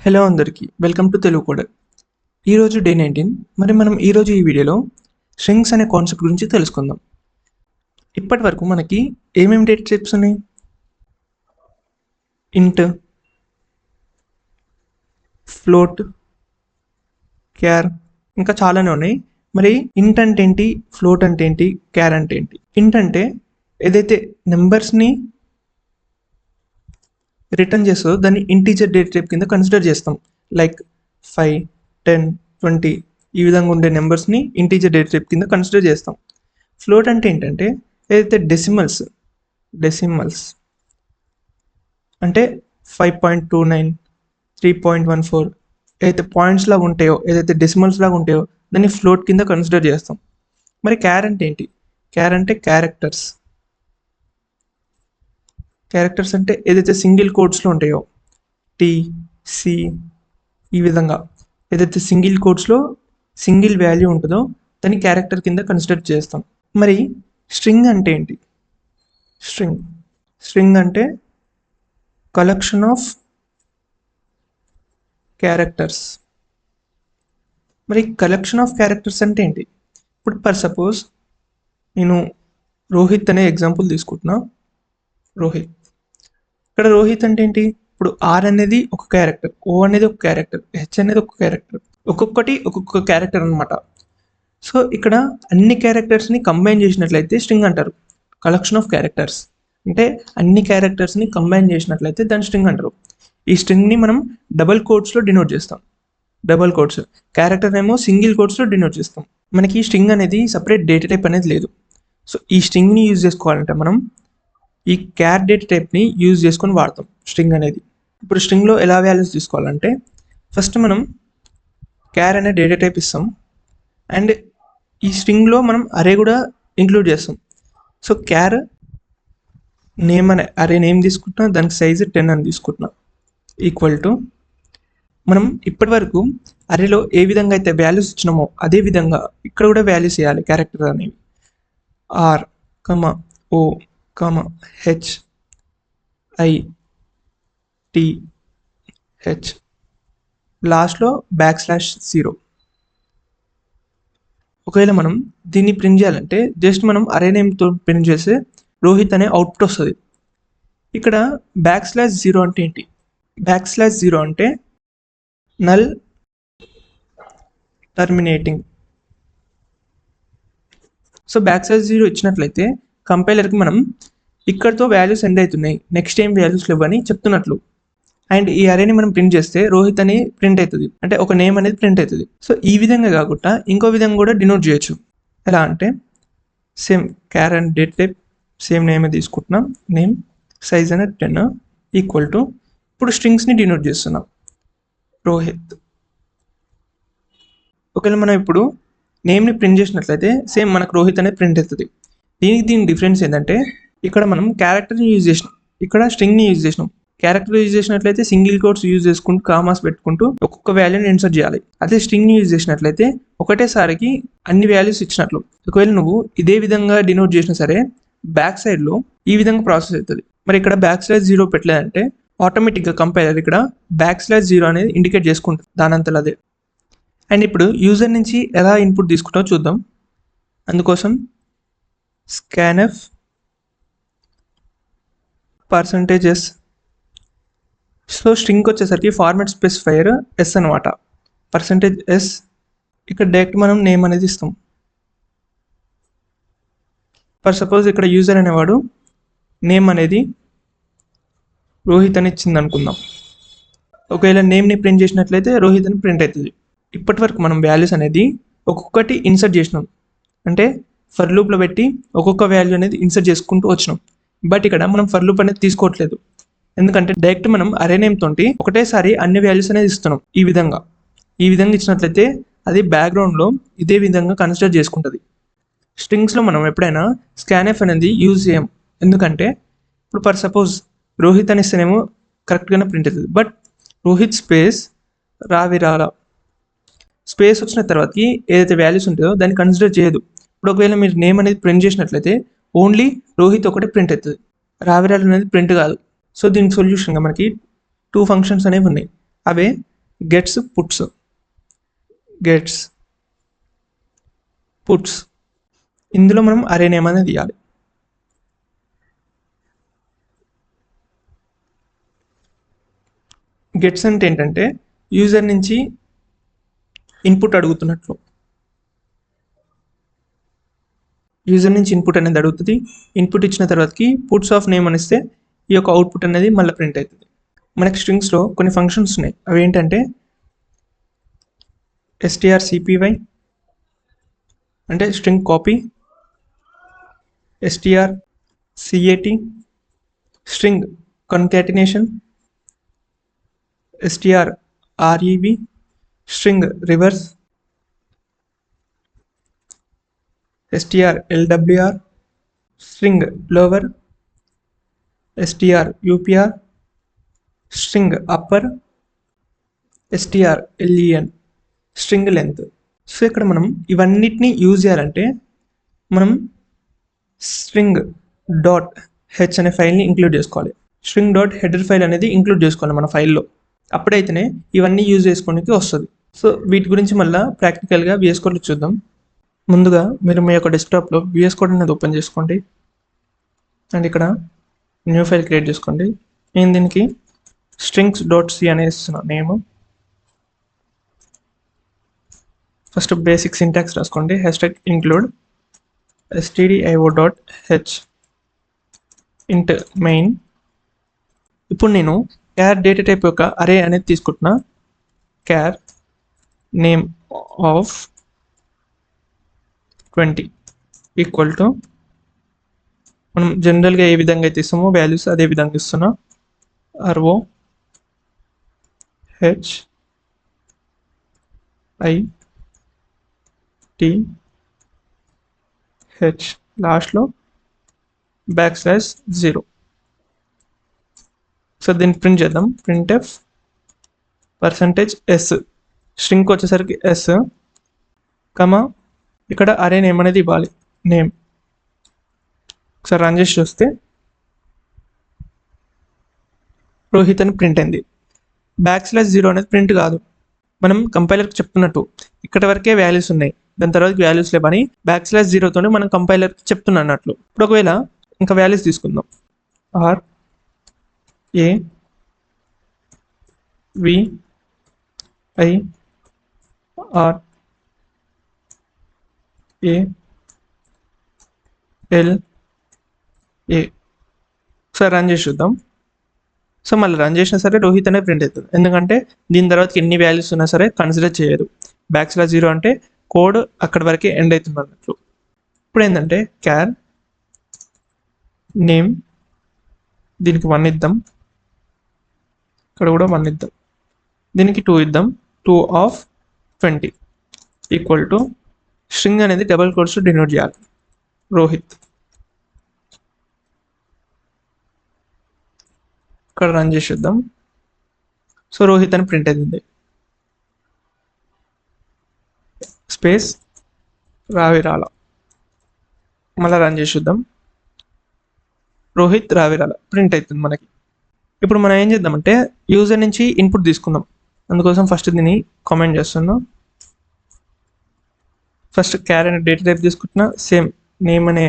Hello అందరికీ welcome to Telugu కోడర్. ఈరోజు day 19. మరి మనం ఈరోజు ఈ వీడియోలో స్ట్రింగ్స్ అనే కాన్సెప్ట్ గురించి తెలుసుకుందాం. ఇప్పటి వరకు మనకి ఏమేమి డేటా టైప్స్ ఉన్నాయి? ఇంట్, ఫ్లోట్, క్యార్, ఇంకా చాలానే ఉన్నాయి. మరి ఇంట్ అంటే ఏంటి, ఫ్లోట్ అంటే ఏంటి, క్యార్ అంటే ఏంటి? ఇంట్ అంటే ఏదైతే నెంబర్స్ని రిటర్న్ చేస్తుందో దాన్ని ఇంటీజర్ డేటా టైప్ కింద కన్సిడర్ చేస్తాం. లైక్ 5, 10, 20 ఈ విధంగా ఉండే నెంబర్స్ని ఇంటీజర్ డేటా టైప్ కింద కన్సిడర్ చేస్తాం. ఫ్లోట్ అంటే ఏంటంటే ఏదైతే డెసిమల్స్ అంటే 5.29, 3.14 ఏదైతే పాయింట్స్ లాగా ఉంటాయో, ఏదైతే డెసిమల్స్ లాగా ఉంటాయో దాన్ని ఫ్లోట్ కింద కన్సిడర్ చేస్తాం. మరి క్యార్ అంటే ఏంటి? క్యార్ అంటే క్యారెక్టర్స్ అంటే ఏదైతే సింగిల్ కోడ్స్లో ఉంటాయో, టీ, సి ఈ విధంగా ఏదైతే సింగిల్ కోడ్స్లో సింగిల్ వాల్యూ ఉంటుందో దాన్ని క్యారెక్టర్ కింద కన్సిడర్ చేస్తాం. మరి స్ట్రింగ్ అంటే ఏంటి? స్ట్రింగ్ అంటే కలెక్షన్ ఆఫ్ క్యారెక్టర్స్. మరి కలెక్షన్ ఆఫ్ క్యారెక్టర్స్ అంటే ఏంటి? ఇప్పుడు ఫర్ సపోజ్ నేను రోహిత్ అనే ఎగ్జాంపుల్ తీసుకుంటున్నా. ఇక్కడ రోహిత్ అంటే ఏంటి? ఇప్పుడు ఆర్ అనేది ఒక క్యారెక్టర్, ఓ అనేది ఒక క్యారెక్టర్, హెచ్ అనేది ఒక క్యారెక్టర్, ఒక్కొక్కటి ఒక్కొక్క క్యారెక్టర్ అనమాట. సో ఇక్కడ అన్ని క్యారెక్టర్స్ని కంబైన్ చేసినట్లయితే స్ట్రింగ్ అంటారు. కలెక్షన్ ఆఫ్ క్యారెక్టర్స్ అంటే అన్ని క్యారెక్టర్స్ని కంబైన్ చేసినట్లయితే దాన్ని స్ట్రింగ్ అంటారు. ఈ స్ట్రింగ్ని మనం డబల్ కోట్స్లో డినోట్ చేస్తాం. డబల్ కోట్స్ క్యారెక్టర్ ఏమో సింగిల్ కోట్స్లో డినోట్ చేస్తాం. మనకి ఈ స్ట్రింగ్ అనేది సపరేట్ డేటా టైప్ అనేది లేదు. సో ఈ స్ట్రింగ్ని యూజ్ చేసుకోవాలంటే మనం ఈ క్యార్ డేటా టైప్ని యూజ్ చేసుకొని వాడతాం స్ట్రింగ్ అనేది. ఇప్పుడు స్ట్రింగ్లో ఎలా వాల్యూస్ తీసుకోవాలంటే ఫస్ట్ మనం క్యార్ అనే డేటా టైప్ ఇస్తాం అండ్ ఈ స్ట్రింగ్లో మనం అరే కూడా ఇంక్లూడ్ చేస్తాం. సో క్యార్ నేమ్ అనే అరే నేమ్ తీసుకుంటున్నా, దానికి సైజు 10 అని తీసుకుంటున్నా, ఈక్వల్ టు మనం ఇప్పటి వరకు అరేలో ఏ విధంగా అయితే వాల్యూస్ ఇచ్చినామో అదే విధంగా ఇక్కడ కూడా వాల్యూస్ వేయాలి. క్యారెక్టర్ అనేవి R, O, H, I, T, H, లాస్ట్లో \0. ఒకవేళ మనం దీన్ని ప్రింట్ చేయాలంటే జస్ట్ మనం అరే నేమ్తో ప్రింట్ చేస్తే రోహిత్ అనే అవుట్పుట్ వస్తుంది. ఇక్కడ \0 అంటే ఏంటి? \0 అంటే నల్ టర్మినేటింగ్. సో \0 ఇచ్చినట్లయితే కంపైలర్కి మనం ఇక్కడతో వాల్యూస్ ఎండ్ అవుతున్నాయి, నెక్స్ట్ ఏం వాల్యూస్ లేవని చెప్తున్నట్లు. అండ్ ఈ అరేని మనం ప్రింట్ చేస్తే రోహిత్ అని ప్రింట్ అవుతుంది, అంటే ఒక నేమ్ అనేది ప్రింట్ అవుతుంది. సో ఈ విధంగా కాకుండా ఇంకో విధంగా కూడా డినోట్ చేయొచ్చు. ఎలా అంటే same char and date type same name తీసుకుంటున్నాం, నేమ్ సైజ్ అనేది 10 ఈక్వల్ టు ఇప్పుడు స్ట్రింగ్స్ని డినోట్ చేస్తున్నాం రోహిత్. ఒకవేళ మనం ఇప్పుడు నేమ్ని ప్రింట్ చేసినట్లయితే సేమ్ మనకు రోహిత్ అనేది ప్రింట్ అవుతుంది. దీని డిఫరెన్స్ ఏంటంటే ఇక్కడ మనం క్యారెక్టర్ని యూజ్ చేసినాం, ఇక్కడ స్ట్రింగ్ని యూజ్ చేసినాం. క్యారెక్టర్ యూజ్ చేసినట్లయితే సింగిల్ కోట్స్ యూజ్ చేసుకుంటూ కామాస్ పెట్టుకుంటూ ఒక్కొక్క వాల్యూని ఇన్సర్ట్ చేయాలి. అదే స్ట్రింగ్ని యూజ్ చేసినట్లయితే ఒకటేసారికి అన్ని వాల్యూస్ ఇచ్చినట్లు. ఒకవేళ నువ్వు ఇదే విధంగా డినోట్ చేసినా సరే బ్యాక్ సైడ్లో ఈ విధంగా ప్రాసెస్ అవుతుంది. మరి ఇక్కడ \0 పెట్టలేదంటే ఆటోమేటిక్గా కంపైలర్ ఇక్కడ \0 అనేది ఇండికేట్ చేసుకుంటుంది దానంతలో అదే. అండ్ ఇప్పుడు యూజర్ నుంచి ఎలా ఇన్పుట్ తీసుకుంటామో చూద్దాం. అందుకోసం scanf %s. సో స్ట్రింగ్కి వచ్చేసరికి ఫార్మాట్ స్పెసిఫైయర్ ఎస్ అనమాట, %s. ఇక్కడ డైరెక్ట్ మనం నేమ్ అనేది ఇస్తాం. ఫర్ సపోజ్ ఇక్కడ యూజర్ అనేవాడు నేమ్ అనేది రోహిత్ అని ఇచ్చింది అనుకుందాం. ఒకవేళ నేమ్ని ప్రింట్ చేసినట్లయితే రోహిత్ అని ప్రింట్ అవుతుంది. ఇప్పటి వరకు మనం వాల్యూస్ అనేది ఒక్కొక్కటి ఇన్సర్ట్ చేసినాం, అంటే ఫర్ లూప్లో పెట్టి ఒక్కొక్క వాల్యూ అనేది ఇన్సర్ట్ చేసుకుంటూ వచ్చినాం. బట్ ఇక్కడ మనం ఫర్ లూప్ అనేది తీసుకోవట్లేదు, ఎందుకంటే డైరెక్ట్ మనం అరే నేమ్ తోటి ఒకటేసారి అన్ని వాల్యూస్ అనేది ఇస్తున్నాం. ఈ విధంగా ఇచ్చినట్లయితే అది బ్యాక్గ్రౌండ్లో ఇదే విధంగా కన్సిడర్ చేసుకుంటుంది. స్ట్రింగ్స్లో మనం ఎప్పుడైనా scanf అనేది యూజ్ చేయం, ఎందుకంటే ఇప్పుడు ఫర్ సపోజ్ రోహిత్ అని ఇస్తేనేమో కరెక్ట్గానే ప్రింట్ అవుతుంది. But Rohit space Ravirala space వచ్చిన తర్వాతకి ఏదైతే వాల్యూస్ ఉంటాయో దాన్ని కన్సిడర్ చేయదు. ఇప్పుడు ఒకవేళ మీరు నేమ్ అనేది ప్రింట్ చేసినట్లయితే ఓన్లీ రోహిత్ ఒకటే ప్రింట్ అవుతుంది, రావిరాల అనేది ప్రింట్ కాదు. సో దీనికి సొల్యూషన్గా మనకి 2 ఫంక్షన్స్ అనేవి ఉన్నాయి. అవే గెట్స్ పుట్స్, గెట్స్ పుట్స్. ఇందులో మనం అరే నేమ్ అనేది తీయాలి. గెట్స్ అంటే ఏంటంటే యూజర్ నుంచి ఇన్పుట్ అడుగుతున్నట్లు, యూజర్ నుంచి ఇన్పుట్ అనేది అడుగుతుంది. ఇన్పుట్ ఇచ్చిన తర్వాతకి పుట్స్ ఆఫ్ నేమ్ అనిస్తే ఈ యొక్క అవుట్పుట్ అనేది మళ్ళీ ప్రింట్ అవుతుంది. మనకి స్ట్రింగ్స్లో కొన్ని ఫంక్షన్స్ ఉన్నాయి. అవి ఏంటంటే strcpy అంటే string copy, strcat string concatenation, strrev string reverse, strlwr string lower, strupr string upper, strlen string length. So ఇక్కడ మనం ఇవన్నిటిని యూజ్ చేయాలంటే మనం స్ట్రింగ్ డాట్ హెచ్ అనే ఫైల్ని ఇంక్లూడ్ చేసుకోవాలి. స్ట్రింగ్ డాట్ హెడర్ ఫైల్ అనేది ఇంక్లూడ్ చేసుకోవాలి మన ఫైల్లో. అప్పుడైతేనే ఇవన్నీ యూజ్ చేసుకోవడానికి వస్తుంది. సో వీటి గురించి మళ్ళీ ప్రాక్టికల్గా VS Codeలో చూద్దాం. ముందుగా మీరు మీ యొక్క డెస్క్టాప్లో VS Code అనేది ఓపెన్ చేసుకోండి అండ్ ఇక్కడ న్యూ ఫైల్ క్రియేట్ చేసుకోండి. నేను దీనికి strings.c అనేది ఇస్తున్నాను నేమ్. ఫస్ట్ బేసిక్ సింటాక్స్ రాసుకోండి. #include stdio.h int main. ఇప్పుడు నేను char డేటా టైప్ యొక్క అరే అనేది తీసుకుంటున్నా. char name of 20 equal to మనం జనరల్గా ఏ విధంగా అయితే ఇస్తామో వాల్యూస్ అదే విధంగా ఇస్తున్నా. RO H I T H లాస్ట్లో \0. సో దీన్ని ప్రింట్ చేద్దాం. printf %s స్ట్రింగ్కి వచ్చేసరికి s కమా ఇక్కడ అరే నేమ్ అనేది ఇవ్వాలి. నేమ్ ఒకసారి రన్ చేసి చూస్తే రోహిత్ అని ప్రింట్ అయింది. \0 అనేది ప్రింట్ కాదు. మనం కంపైలర్కి చెప్తున్నట్టు ఇక్కడ వరకే వాల్యూస్ ఉన్నాయి, దాని తర్వాత వాల్యూస్ లేవని \0తోనే మనం కంపైలర్కి చెప్తున్నా అన్నట్లు. ఇప్పుడు ఒకవేళ ఇంకా వాల్యూస్ తీసుకుందాం. R A V I R A L A. ఒకసారి రన్ చేసి చూద్దాం. సో మళ్ళీ రన్ చేసినా సరే రోహిత్ అనే ప్రింట్ అవుతుంది, ఎందుకంటే దీని తర్వాత ఎన్ని వాల్యూస్ ఉన్నా సరే కన్సిడర్ చేయరు. \0 అంటే కోడ్ అక్కడి వరకే ఎండ్ అవుతుంది అన్నట్లు. ఇప్పుడు ఏంటంటే char నేమ్ దీనికి 1 ఇద్దాం, ఇక్కడ కూడా 1 ఇద్దాం, దీనికి 2 ఇద్దాం. 2 ఆఫ్ 20 ఈక్వల్ టు స్ట్రింగ్ అనేది డబల్ కోట్స్ డినోట్ చేయాలి రోహిత్. ఇక్కడ రన్ చేసి చూద్దాం. సో రోహిత్ అని ప్రింట్ అయింది. స్పేస్ రావిరాల. మళ్ళీ రన్ చేసి చూద్దాం. రోహిత్ రావిరాల ప్రింట్ అవుతుంది మనకి. ఇప్పుడు మనం ఏం చేద్దామంటే యూజర్ నుంచి ఇన్పుట్ తీసుకుందాం. అందుకోసం ఫస్ట్ దీన్ని కామెంట్ చేస్తున్నాం. ఫస్ట్ char అనే డేటా టైప్ తీసుకుంటున్నా, సేమ్ నేమ్ అనే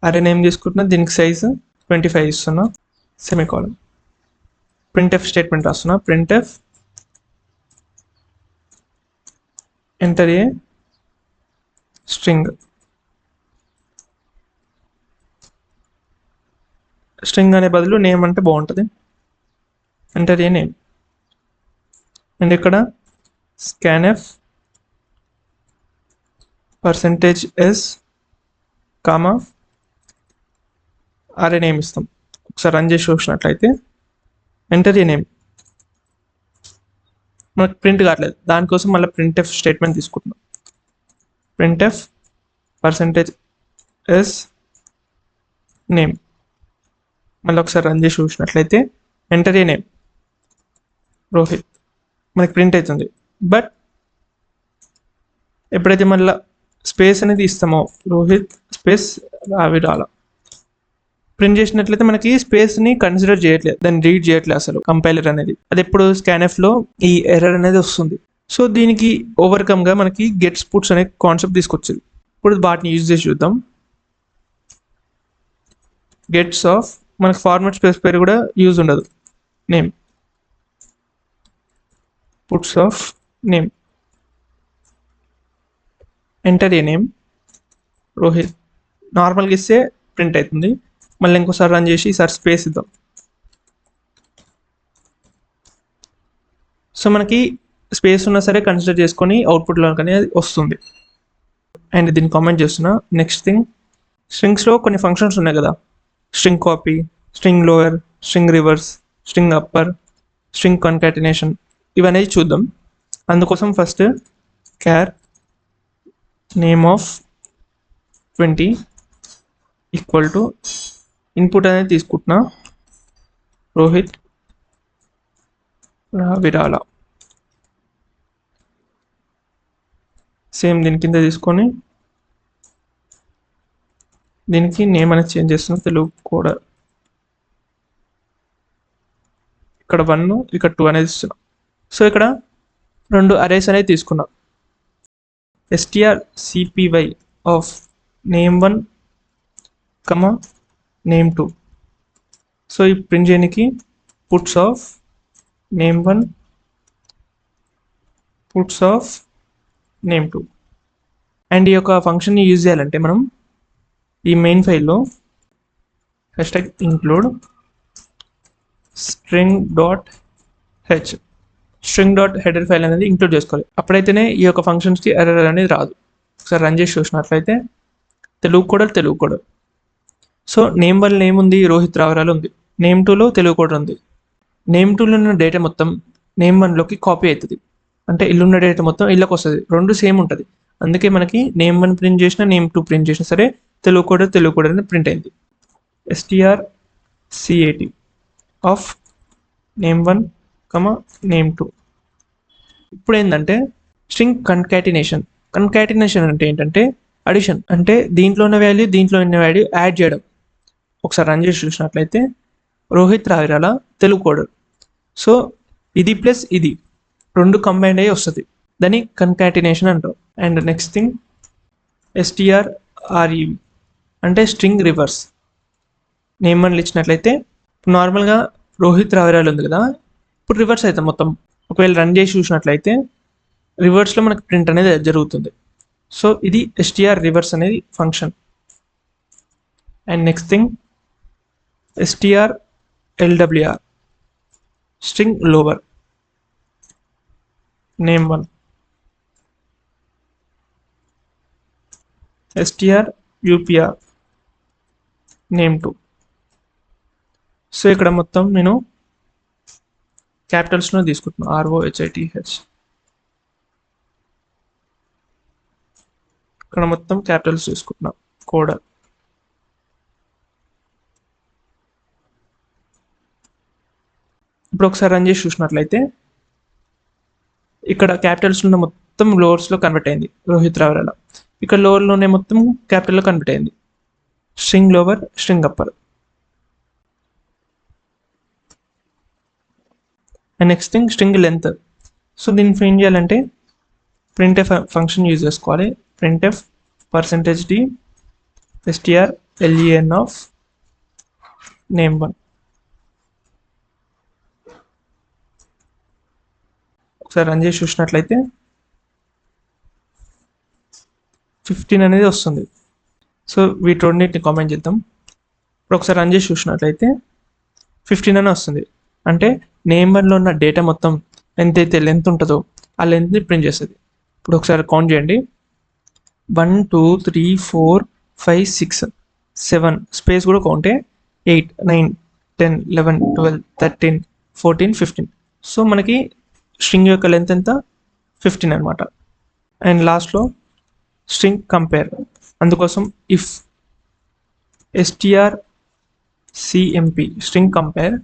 అరే నేమ్ తీసుకుంటున్నా, దీనికి సైజు 25 ఇస్తున్నా, సెమీకోలన్. printf స్టేట్మెంట్ రాస్తున్నా. printf enter a string. String అనే బదులు నేమ్ అంటే బాగుంటుంది. ఎంటర్ ఏ నేమ్ అండ్ ఇక్కడ scanf %s కామా అరే నేమ్ ఇస్తాం. ఒకసారి రన్ చేసి చూసినట్లయితే ఎంటర్ ఏ నేమ్ మనకు ప్రింట్ కావట్లేదు, దానికోసం మళ్ళీ printf స్టేట్మెంట్ తీసుకుంటున్నాం. printf %s name. మళ్ళీ ఒకసారి రన్ చేసి చూసినట్లయితే ఎంటర్ ఏ నేమ్ రోహిత్ మనకి ప్రింట్ అవుతుంది. బట్ ఎప్పుడైతే మళ్ళీ స్పేస్ అనేది ఇస్తామో రోహిత్ స్పేస్ రావిరాల ప్రింట్ చేసినట్లయితే మనకి స్పేస్ని కన్సిడర్ చేయట్లేదు, దాన్ని రీడ్ చేయట్లేదు అసలు కంపైలర్ అనేది. అది ఎప్పుడు స్కాన్ఎఫ్లో ఈ ఎర్రర్ అనేది వస్తుంది. సో దీనికి ఓవర్కమ్గా మనకి గెట్స్ పుట్స్ అనే కాన్సెప్ట్ తీసుకొచ్చింది. ఇప్పుడు వాటిని యూజ్ చేసి చూద్దాం. గెట్స్ ఆఫ్ మనకి ఫార్మాట్ స్పేస్ పేరు కూడా యూజ్ ఉండదు, name. Puts of name, enter a name Rohit. నార్మల్గా ఇస్తే ప్రింట్ అవుతుంది. మళ్ళీ ఇంకోసారి రన్ చేసి ఈసారి స్పేస్ ఇద్దాం. సో మనకి స్పేస్ ఉన్నా సరే కన్సిడర్ చేసుకొని అవుట్పుట్లో కానీ అది వస్తుంది. అండ్ దీన్ని కామెంట్ చేస్తున్నా. నెక్స్ట్ థింగ్, స్ట్రింగ్స్లో కొన్ని ఫంక్షన్స్ ఉన్నాయి కదా, string copy, string lower, string reverse, string upper, string concatenation, ఇవనేది చూద్దాం. అందుకోసం first char name of 20 equal to input అనేది తీసుకుంటున్నా రోహిత్ విరాల. సేమ్ దీని కింద తీసుకొని దీనికి నేమ్ అనేది చేంజ్ చేస్తున్నా, తెలుగు కూడా. ఇక్కడ 1 ఇక్కడ 2 అనేది ఇస్తున్నా. సో ఇక్కడ 2 అరేస్ అనేది తీసుకున్నా. strcpy of name1 name2. So ఈ ప్రింట్ చేయడానికి puts of name1 puts of name2. And ఈ యొక్క ఫంక్షన్ని యూజ్ చేయాలంటే మనం ఈ మెయిన్ ఫైల్లో #include string.h string.header ఫైల్ అనేది ఇంక్లూడ్ చేసుకోవాలి. అప్పుడైతేనే ఈ యొక్క ఫంక్షన్స్కి ఎర్రర్ అనేది రాదు. ఒకసారి రన్ చేసి చూసినట్లయితే తెలుగు కోడ్. సో నేమ్1 నేమ్ ఉంది, రోహిత్ రావరాలు ఉంది. నేమ్2లో తెలుగు కోడ్ ఉంది. నేమ్2లో ఉన్న డేటా మొత్తం నేమ్1లోకి కాపీ అవుతుంది. అంటే ఇల్లున్న డేటా మొత్తం ఇళ్ళకి వస్తుంది, రెండు సేమ్ ఉంటుంది. అందుకే మనకి నేమ్1 ప్రింట్ చేసినా నేమ్2 ప్రింట్ చేసినా సరే తెలుగు కోడ్ అనేది ప్రింట్ అయింది. strcat of name1 name2. ఇప్పుడు ఏంటంటే స్ట్రింగ్ కన్కాటినేషన్ అంటే ఏంటంటే అడిషన్, అంటే దీంట్లో ఉన్న వాల్యూ దీంట్లో ఉన్న వాల్యూ యాడ్ చేయడం. ఒకసారి రన్ చేసి చూసినట్లయితే రోహిత్ రావిరాల తెలుగు కోడ్. సో ఇది ప్లస్ ఇది రెండు కంబైండ్ అయ్యి వస్తుంది, దాన్ని కన్కాటినేషన్ అంటారు. అండ్ నెక్స్ట్ థింగ్ strrev అంటే స్ట్రింగ్ రివర్స్. నేమ్1 ఇచ్చినట్లయితే నార్మల్గా రోహిత్ రావిరాలు ఉంది కదా, ఇప్పుడు రివర్స్ అవుతాం మొత్తం. ఒకవేళ రన్ చేసి చూసినట్లయితే రివర్స్లో మనకి ప్రింట్ అనేది జరుగుతుంది. సో ఇది str రివర్స్ అనేది function. And next thing strlwr string lower name1. strupr name2. So ఇక్కడ మొత్తం నేను క్యాపిటల్స్లో తీసుకుంటున్నాను, ROHITH. ఇక్కడ మొత్తం క్యాపిటల్స్ తీసుకుంటున్నాం కోడ్. ఇప్పుడు ఒకసారి రన్ చేసి చూసినట్లయితే ఇక్కడ క్యాపిటల్స్లో మొత్తం లోవర్స్లో కన్వర్ట్ అయింది రోహిత్ రావిరాల. ఇక్కడ లోవర్లోనే మొత్తం క్యాపిటల్లో కన్వర్ట్ అయింది, string lower string upper. And next thing string length. So దీన్ని ఏం చేయాలంటే printf ఫంక్షన్ యూజ్ చేసుకోవాలి. printf %d strlen of name1. ఒకసారి రన్ చేసి చూసినట్లయితే 15 అనేది వస్తుంది. సో వీటి రెండింటిని కామెంట్ చేద్దాం. ఇప్పుడు ఒకసారి రన్ చేసి చూసినట్లయితే 15 అని వస్తుంది. అంటే నేమ్1లో ఉన్న డేటా మొత్తం ఎంతైతే లెంత్ ఉంటుందో ఆ లెంత్ని ప్రింట్ చేస్తుంది. ఇప్పుడు ఒకసారి కౌంట్ చేయండి. 1 2 3 4 5 6 7 స్పేస్ కూడా కౌంటే 8 9 10 11 12 13 14 15. సో మనకి స్ట్రింగ్ యొక్క లెంత్ ఎంత 15 అనమాట. అండ్ లాస్ట్లో స్ట్రింగ్ కంపేర్, అందుకోసం if strcmp string compare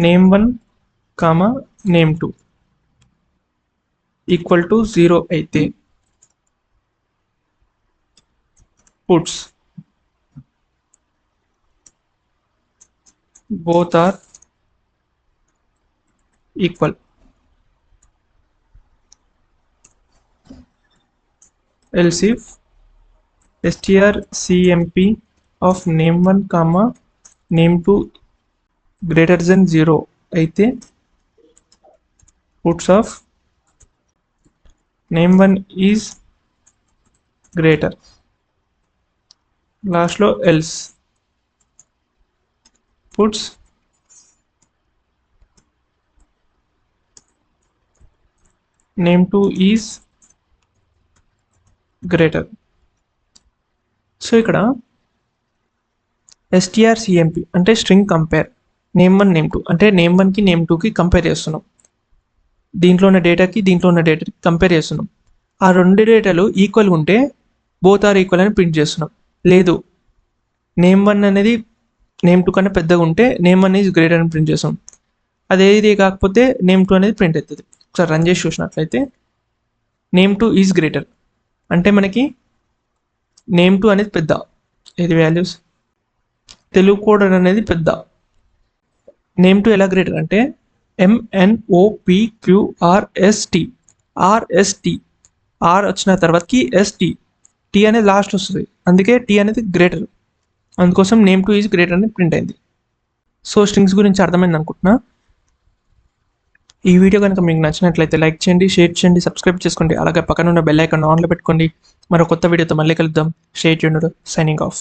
name1 name2 equal to 0 అయితే puts both are equal. Else if strcmp of name1 comma name2 greater than 0 అయితే puts of name1 is greater. Last లో else puts name2 is greater. So ఇక్కడ strcmp అంటే string compare, నేమ్1 నేమ్2 అంటే నేమ్1కి నేమ్2కి compare చేస్తున్నాం, దీంట్లో ఉన్న డేటాకి దీంట్లో ఉన్న డేటాకి కంపేర్ చేస్తున్నాం. ఆ రెండు డేటాలు ఈక్వల్గా ఉంటే బోత్ ఆర్ ఈక్వల్ అని ప్రింట్ చేస్తున్నాం. లేదు నేమ్1 అనేది నేమ్2 కన్నా పెద్దగా ఉంటే నేమ్1 ఈజ్ గ్రేటర్ అని ప్రింట్ చేస్తాం. అదేది కాకపోతే నేమ్2 అనేది ప్రింట్ అవుతుంది. ఒకసారి రన్ చేసి చూసినట్లయితే నేమ్2 ఈజ్ గ్రేటర్ అంటే మనకి నేమ్2 అనేది పెద్ద, ఏది వాల్యూస్ తెలుగు కోడ్ అనేది పెద్ద. నేమ్2 ఎలా గ్రేటర్ అంటే MNOPQRST RST ఆర్ వచ్చిన తర్వాతకి ఎస్టీ, టీ అనేది లాస్ట్ వస్తుంది, అందుకే టీ అనేది గ్రేటర్, అందుకోసం నేమ్2 ఈజ్ గ్రేటర్ అని ప్రింట్ అయింది. సో స్ట్రింగ్స్ గురించి అర్థమైంది అనుకుంటున్నా. ఈ వీడియో కనుక మీకు నచ్చినట్లయితే లైక్ చేయండి, షేర్ చేయండి, సబ్స్క్రైబ్ చేసుకోండి, అలాగే పక్కన ఉన్న బెల్ ఐకాన్ ఆన్లో పెట్టుకోండి. మరో కొత్త వీడియోతో మళ్ళీ కలుద్దాం. Stay tuned, signing off.